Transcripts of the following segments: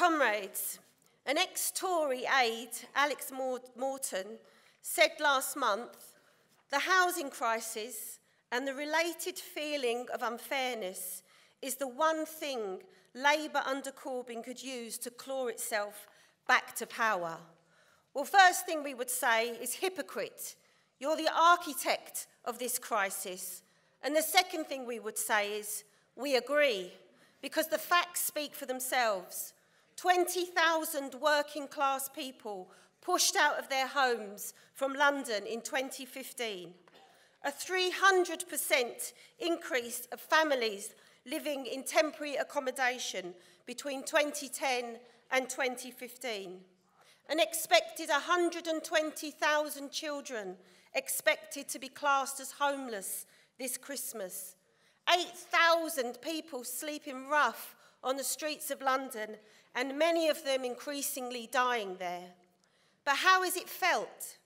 Comrades, an ex-Tory aide, Alex Morton, said last month, the housing crisis and the related feeling of unfairness is the one thing Labour under Corbyn could use to claw itself back to power. Well, first thing we would say is hypocrite. You're the architect of this crisis. And the second thing we would say is we agree, because the facts speak for themselves. 20,000 working class people pushed out of their homes from London in 2015. A 300% increase of families living in temporary accommodation between 2010 and 2015. An expected 120,000 children expected to be classed as homeless this Christmas. 8,000 people sleeping rough on the streets of London, and many of them increasingly dying there. But how is it felt?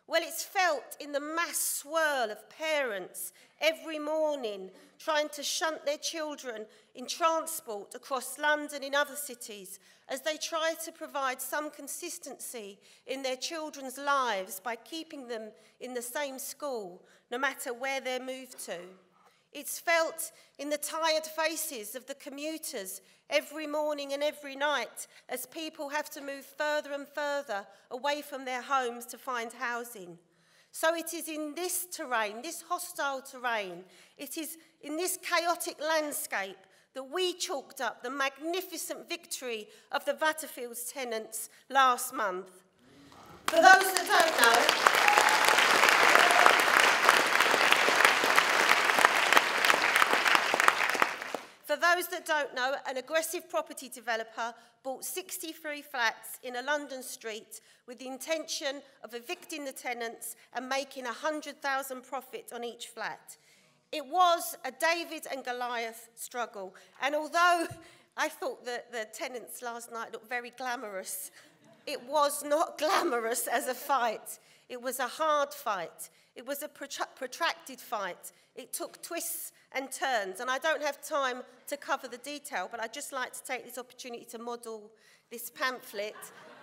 Well, it's felt in the mass swirl of parents every morning trying to shunt their children in transport across London in other cities as they try to provide some consistency in their children's lives by keeping them in the same school, no matter where they're moved to. It's felt in the tired faces of the commuters every morning and every night as people have to move further and further away from their homes to find housing. So it is in this terrain, this hostile terrain, it is in this chaotic landscape that we chalked up the magnificent victory of the Butterfields tenants last month. For those that don't know, an aggressive property developer bought 63 flats in a London street with the intention of evicting the tenants and making £100,000 profit on each flat. It was a David and Goliath struggle, and although I thought that the tenants last night looked very glamorous, it was not glamorous as a fight. It was a hard fight. It was a protracted fight. It took twists and turns, and I don't have time to cover the detail, but I'd just like to take this opportunity to model this pamphlet,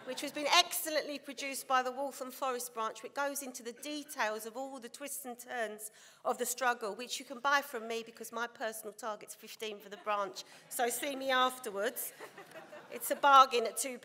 which has been excellently produced by the Waltham Forest branch, which goes into the details of all the twists and turns of the struggle, which you can buy from me because my personal target's 15 for the branch, so see me afterwards. It's a bargain at £2.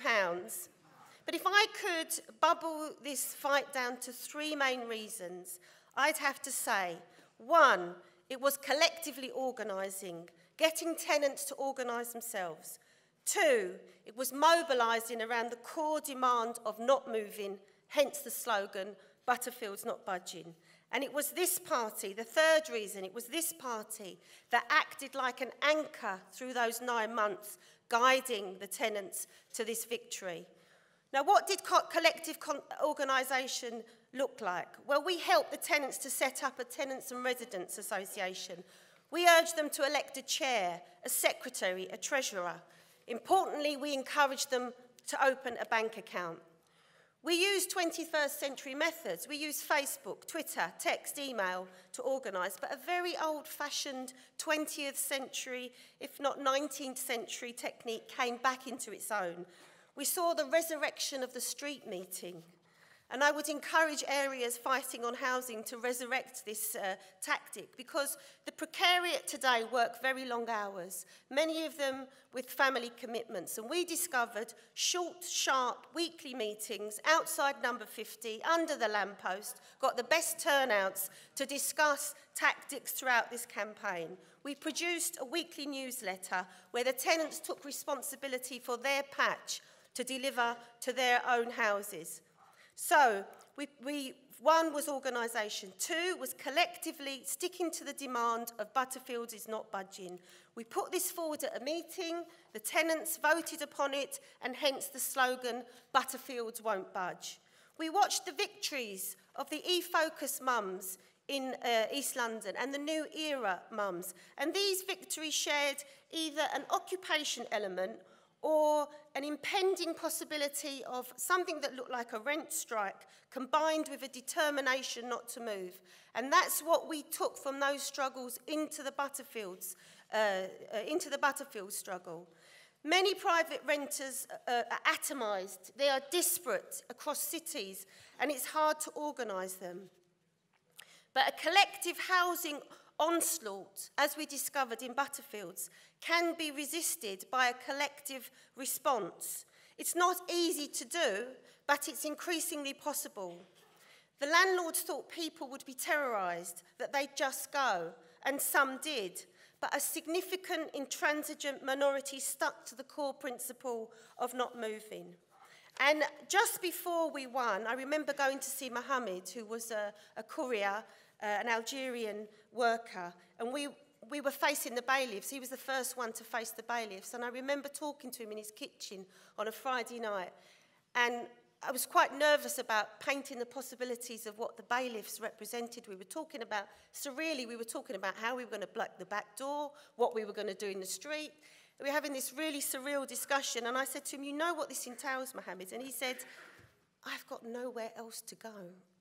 But if I could bubble this fight down to three main reasons, I'd have to say, one, it was collectively organising, getting tenants to organise themselves. Two, it was mobilising around the core demand of not moving, hence the slogan, Butterfields not budging. And it was this party, the third reason, it was this party that acted like an anchor through those 9 months, guiding the tenants to this victory. Now, what did collective organisation look like? Well, we helped the tenants to set up a Tenants and Residents Association. We urged them to elect a chair, a secretary, a treasurer. Importantly, we encouraged them to open a bank account. We used 21st century methods. We used Facebook, Twitter, text, email to organise, but a very old-fashioned 20th century, if not 19th century technique came back into its own. We saw the resurrection of the street meeting. And I would encourage areas fighting on housing to resurrect this tactic, because the precariat today work very long hours, many of them with family commitments. And we discovered short, sharp, weekly meetings outside number 50, under the lamppost, got the best turnouts to discuss tactics throughout this campaign. We produced a weekly newsletter where the tenants took responsibility for their patch to deliver to their own houses. So, one was organisation. Two was collectively sticking to the demand of Butterfields is not budging. We put this forward at a meeting, the tenants voted upon it, and hence the slogan, Butterfields won't budge. We watched the victories of the e-Focus mums in East London and the New Era mums, and these victories shared either an occupation element or an impending possibility of something that looked like a rent strike combined with a determination not to move. And that's what we took from those struggles into the Butterfields struggle. Many private renters are atomised. They are disparate across cities, and it's hard to organise them. But a collective housing onslaught, as we discovered in Butterfields, can be resisted by a collective response. It's not easy to do, but it's increasingly possible. The landlords thought people would be terrorised, that they'd just go, and some did. But a significant intransigent minority stuck to the core principle of not moving. And just before we won, I remember going to see Mohammed, who was a courier, an Algerian worker, and we were facing the bailiffs. He was the first one to face the bailiffs, and I remember talking to him in his kitchen on a Friday night, and I was quite nervous about painting the possibilities of what the bailiffs represented. We were talking about, surreally, we were talking about how we were going to block the back door, what we were going to do in the street. We were having this really surreal discussion, and I said to him, you know what this entails, Mohammed? And he said, I've got nowhere else to go.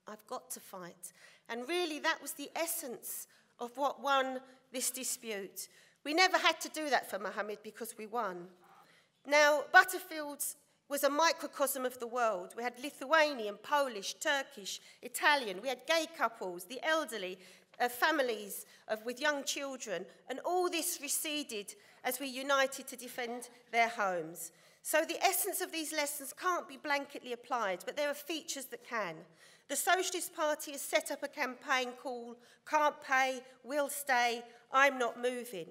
I've got to fight. And really, that was the essence of what won this dispute. We never had to do that for Mohammed because we won. Now, Butterfields was a microcosm of the world. We had Lithuanian, Polish, Turkish, Italian. We had gay couples, the elderly, families with young children. And all this receded as we united to defend their homes. So the essence of these lessons can't be blanketly applied, but there are features that can. The Socialist Party has set up a campaign called Can't Pay, Will Stay, I'm Not Moving.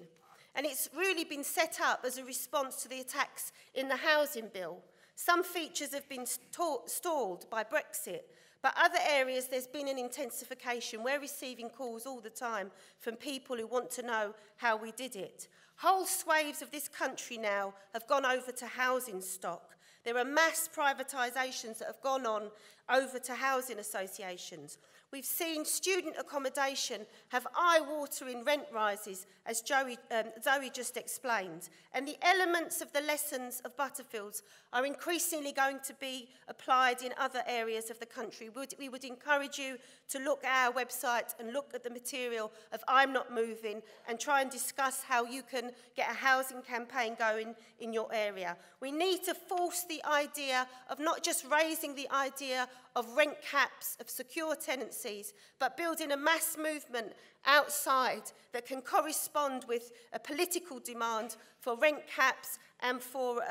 And it's really been set up as a response to the attacks in the housing bill. Some features have been stalled by Brexit, but other areas there's been an intensification. We're receiving calls all the time from people who want to know how we did it. Whole swathes of this country now have gone over to housing stock. There are mass privatisations that have gone on over to housing associations. We've seen student accommodation have eye-watering rent rises, as Zoe just explained. And the elements of the lessons of Butterfields are increasingly going to be applied in other areas of the country. We would encourage you to look at our website and look at the material of I'm Not Moving and try and discuss how you can get a housing campaign going in your area. We need to force the idea of not just raising the idea of rent caps, of secure tenancies, but building a mass movement outside that can correspond with a political demand for rent caps and for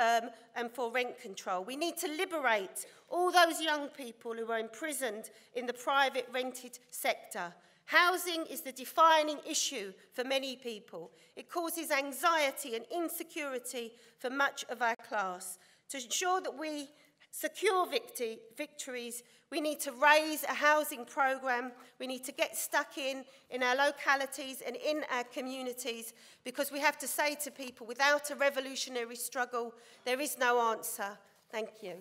rent control. We need to liberate all those young people who are imprisoned in the private rented sector. Housing is the defining issue for many people. It causes anxiety and insecurity for much of our class. To ensure that we secure victories, we need to raise a housing programme. We need to get stuck in our localities and in our communities, because we have to say to people, without a revolutionary struggle, there is no answer. Thank you.